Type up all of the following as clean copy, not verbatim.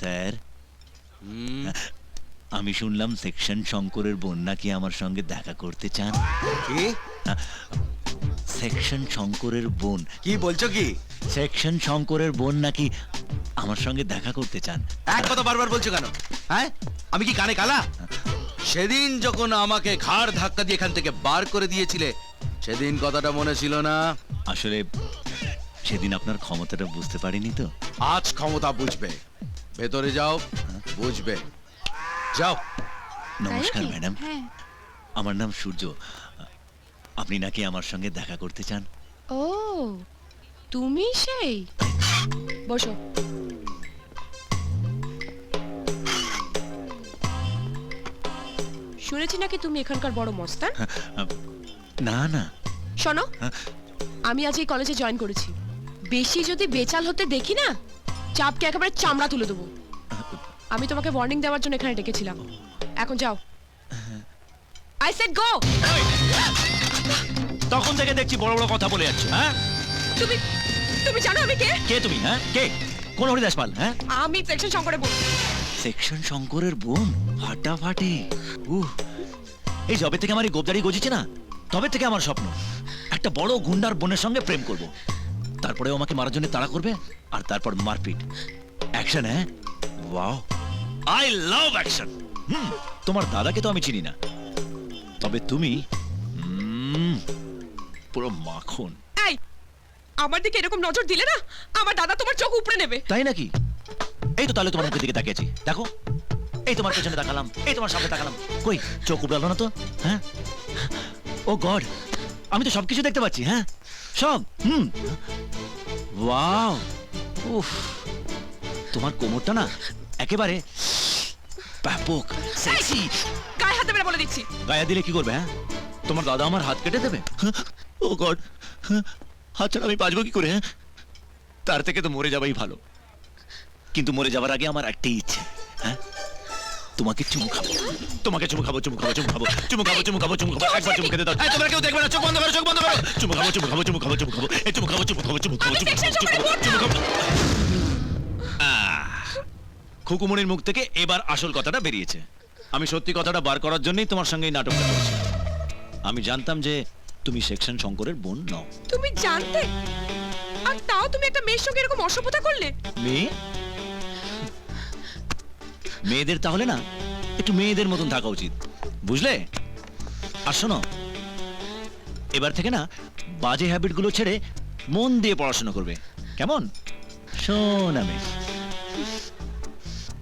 Sir, আমি শুনলাম section শঙ্করের বোন নাকি আমার সঙ্গে দেখা করতে চান। কি সেকশন শঙ্করের বোন, কি বলছো কি? সেকশন শঙ্করের বোন নাকি আমার সঙ্গে দেখা করতে চান। এক কথা বারবার বলছো কেন? হ্যাঁ, আমি কি কানে কালা? সেদিন যখন আমাকে ঘাড় ধাক্কা দিয়ে এখান থেকে বার করে দিয়েছিলে, সেদিন কথাটা মনে ছিল না? আসলে সেদিন আপনার ক্ষমতাটা বুঝতে পারিনি তো। আজ ক্ষমতা বুঝবে। ভেতরে যাও, বুঝবে। যাও। নমস্কার ম্যাডাম, হ্যাঁ। আমার নাম সূর্য। আপনি নাকি আমার সঙ্গে দেখা করতে চান। ও, তুমি সেই? বসো। শুনেছি নাকি তুমি এখানকার বড় মস্তান। না না, শোনো, আমি আজ এই কলেজে জয়েন করেছি। বেশি যদি বেচাল হতে দেখি না, চাপকে একেবারে চামড়া তুলে দেবো। আমি তোমাকে ওয়ার্নিং দেওয়ার জন্য এখানে ডেকেছিলাম। এখন যাও। আই সেড গো। তখন থেকে দেখছি বড় বড় কথা বলে যাচ্ছে। হ্যাঁ, তুমি তুমি জানো আমি কে? কে তুমি? হ্যাঁ, কে? কোন হরিদাস পাল? হ্যাঁ, আমি সেকশন শঙ্করের বোন। সেকশন শঙ্করের বোন? ফাটাফাটি। এই যবে থেকে আমার এই গোবদারি গজিছে না, তবে থেকে আমার স্বপ্ন একটা বড় গুন্ডার বোনের সঙ্গে প্রেম করব। তারপরে আমাকে মারার জন্য তাড়া করবে, আর তারপর মারপিট, অ্যাকশন। হ্যাঁ, ওয়াও, আই লাভ অ্যাকশন। তোমার দাদাকে তো আমি চিনি না, তবে তুমি পুরো মাখন। এই, আমার দিকে এরকম নজর দিলে না, আমার দাদা তোমার চোখ উপড়ে নেবে। তাই নাকি? এই তো তাহলে তোমার মুখের দিকে তাকিয়েছি, দেখো। এই তোমার পেছনে তাকালাম, এই তোমার সামনে তাকালাম, কই চোখ উপড়ালো না তো? হ্যাঁ, ও গড, আমি তো সবকিছু দেখতে পাচ্ছি। হ্যাঁ, সব। ওয়াও, উফ, তোমার কোমরটা না একেবারে ব্যাপক সেক্সি। গায়ে হাত দেবে না বলে দিচ্ছি। গায়ে দিলে কি করবে? হ্যাঁ, তোমার দাদা আমার হাত কেটে দেবে। ও গড, হাত ছাড়া আমি বাঁচবো কি করে? হ্যাঁ, তার থেকে তো মরে যাওয়াই ভালো। কিন্তু মরে যাওয়ার আগে আমার একটাই ইচ্ছে, হ্যাঁ, তোমাকে চুমু খাবো, তোমাকে চুমু খাবো, চুমু খাবো, চুমু খাবো, চুমু খাবো, চুমু খাবো, চুমু খাবো, একবার চুমু খেতে দাও। এই তোমরা কেউ দেখবে না, চোখ বন্ধ করো, চোখ বন্ধ করো। চুমু খাবো, চুমু খাবো, চুমু খাবো, চুমু খাবো, এই চুমু খাবো, চুমু খাবো, চুমু খাবো, চুমু খাবো, চুমু খাবো। খুকুমনির মুখ থেকে এবার আসল কথাটা বেরিয়েছে। আমি সত্যি কথাটা বার করার জন্যই তোমার সঙ্গে এই নাটকটা করেছি। আমি জানতাম যে তুমি সেকশন শঙ্করের বোন নও। তুমি জানতে, আর তাও তুমি একটা মেয়ের সঙ্গে এরকম অসভ্যতা করলে। মেয়ে? মেয়েদের তাহলে না একটু মেয়েদের মতন থাকা উচিত, বুঝলে? আর শোনো, এবার থেকে না বাজে হ্যাবিট গুলো ছেড়ে মন দিয়ে পড়াশোনা করবে, কেমন? শোন, আমি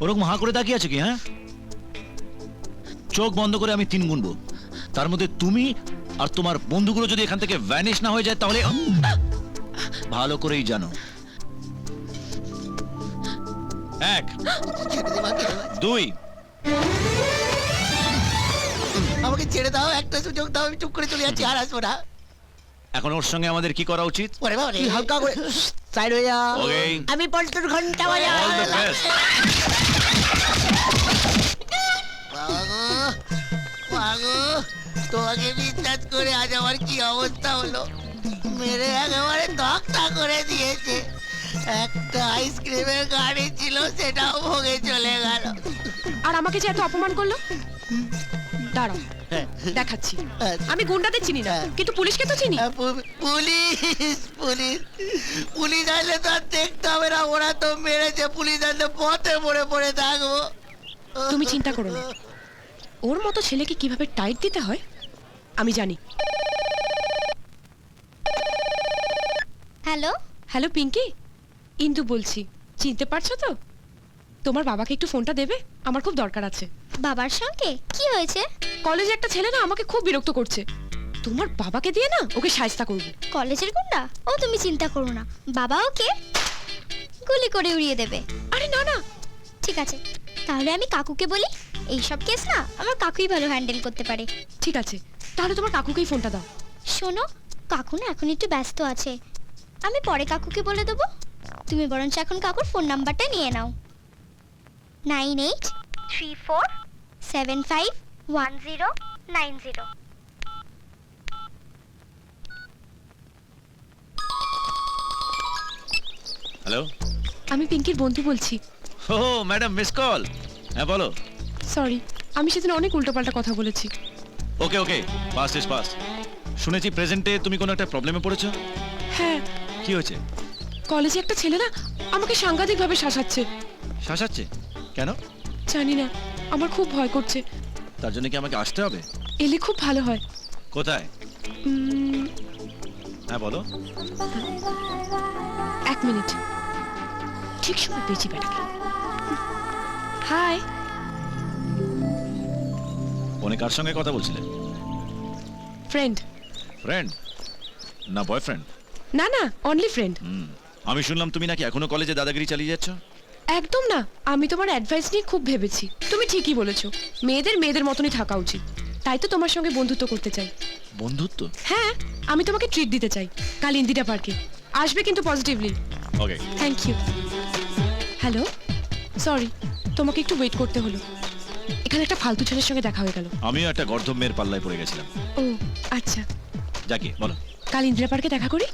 ওরকম হাঁ করে তাকিয়ে আছে কি? হ্যাঁ, চোখ বন্ধ করে আমি 3 গুনবো, তার মধ্যে তুমি আর তোমার বন্ধুগুলো যদি এখান থেকে ভ্যানিশ না হয়ে যায়, তাহলে ভালো করেই জানো। 1 2 আমাকে ছেড়ে দাও, একটা সুযোগ দাও, আমি চুপ করে চলে যাচ্ছি, আর আসবো না। এখন ওর সঙ্গে আমাদের কি করা উচিত? ওরে বাবা রে, হালকা করে সাইড হয়ে যাও। Okay. আমি পল্টুর ঘন্টা বাজাই। All the best. বাবা গো, তোমাকে বিশ্বাস করে আজ আমার কি অবস্থা হলো। মেরে একেবারে তক্তা করে দিয়েছে। একটা আইসক্রিমের গাড়ি ছিল, সেটাও ভোগে চলে গেল। আর আমাকে যে এত অপমান করলো, দাঁড়াও দেখাচ্ছি। আমি গুন্ডাদের চিনি না, কিন্তু পুলিশকে তো চিনি। পুলিশ পুলিশ পুলিশ আসলে তো আর দেখতে হবে না, ওরা তো মেরেছে। পুলিশ আসলে পথে পড়ে পড়ে থাকবো। তুমি চিন্তা করো না, ওর মতো ছেলেকে কিভাবে টাইট দিতে হয় আমি জানি। হ্যালো হ্যালো পিঙ্কি, ইন্দু বলছি, চিনতে পারছো তো? তোমার বাবাকে একটু ফোনটা দেবে, আমার খুব দরকার আছে। বাবার সঙ্গে কি হয়েছে? কলেজে একটা ছেলে না আমাকে খুব বিরক্ত করছে, তোমার বাবাকে দিয়ে না ওকে শায়েস্তা করবো। কলেজের গুন্ডা? ও তুমি চিন্তা করো না, বাবা ওকে গুলি করে উড়িয়ে দেবে। আরে না না, ঠিক আছে, তাহলে আমি কাকুকে বলি। এইসব কেস না আমার কাকুই ভালো হ্যান্ডেল করতে পারে। ঠিক আছে, তাহলে তোমার কাকুকেই ফোনটা দাও। শোনো, কাকু না এখন একটু ব্যস্ত আছে, আমি পরে কাকুকে বলে দেবো। তুমি বরঞ্চ এখন কাকুর ফোন নাম্বারটা নিয়ে নাও। 9834751090। হ্যালো, আমি পিঙ্কির বন্ধু বলছি। ও ম্যাডাম মিস কল। হ্যাঁ বলো। সরি, আমি সেদিন অনেক উল্টোপাল্টা কথা বলেছি। ওকে ওকে, পাস ইজ পাস। শুনেছি প্রেজেন্টে তুমি কোনো একটা প্রবলেমে পড়েছো। হ্যাঁ, কি হয়েছে? কলেজে একটা ছেলে না আমাকে সাংঘাতিকভাবে শাসাচ্ছে। শাসাচ্ছে কেন? জানি না, আমার খুব ভয় করছে। তার জন্য কি আমাকে আসতে হবে? এলে খুব ভালো হয়। কোথায়? উম, হ্যাঁ বলো। 1 মিনিট, ঠিক সময় পেয়েছি বেটাকে। হাই। ফোনে কার সঙ্গে কথা বলছিলে? ফ্রেন্ড। ফ্রেন্ড না বয়ফ্রেন্ড? না না, অনলি ফ্রেন্ড। আমি শুনলাম তুমি নাকি এখনো কলেজে দাদাগিরি চালিয়ে যাচ্ছ। একদম না, আমি তোমার অ্যাডভাইস নিয়ে খুব ভেবেছি। তুমি ঠিকই বলেছো, মেয়েদের মেয়েদের মতনই থাকা উচিত। তাই তো তোমার সঙ্গে বন্ধুত্ব করতে চাই। বন্ধুত্ব? হ্যাঁ, আমি তোমাকে ট্রিট দিতে চাই কাল ইন্দিরা পার্কে। আসবে কিন্তু positively. Okay. Thank you. Hello, sorry, তোমাকে একটু ওয়েট করতে হলো। এখানে একটা ফালতু ছেলের সঙ্গে দেখা হয়ে গেল। আমিও একটা গর্ধব মেয়ের পাল্লায় পড়ে গেছিলাম। ও আচ্ছা, যাকে বলো। কাল ইন্দিরা পার্কে দেখা করি।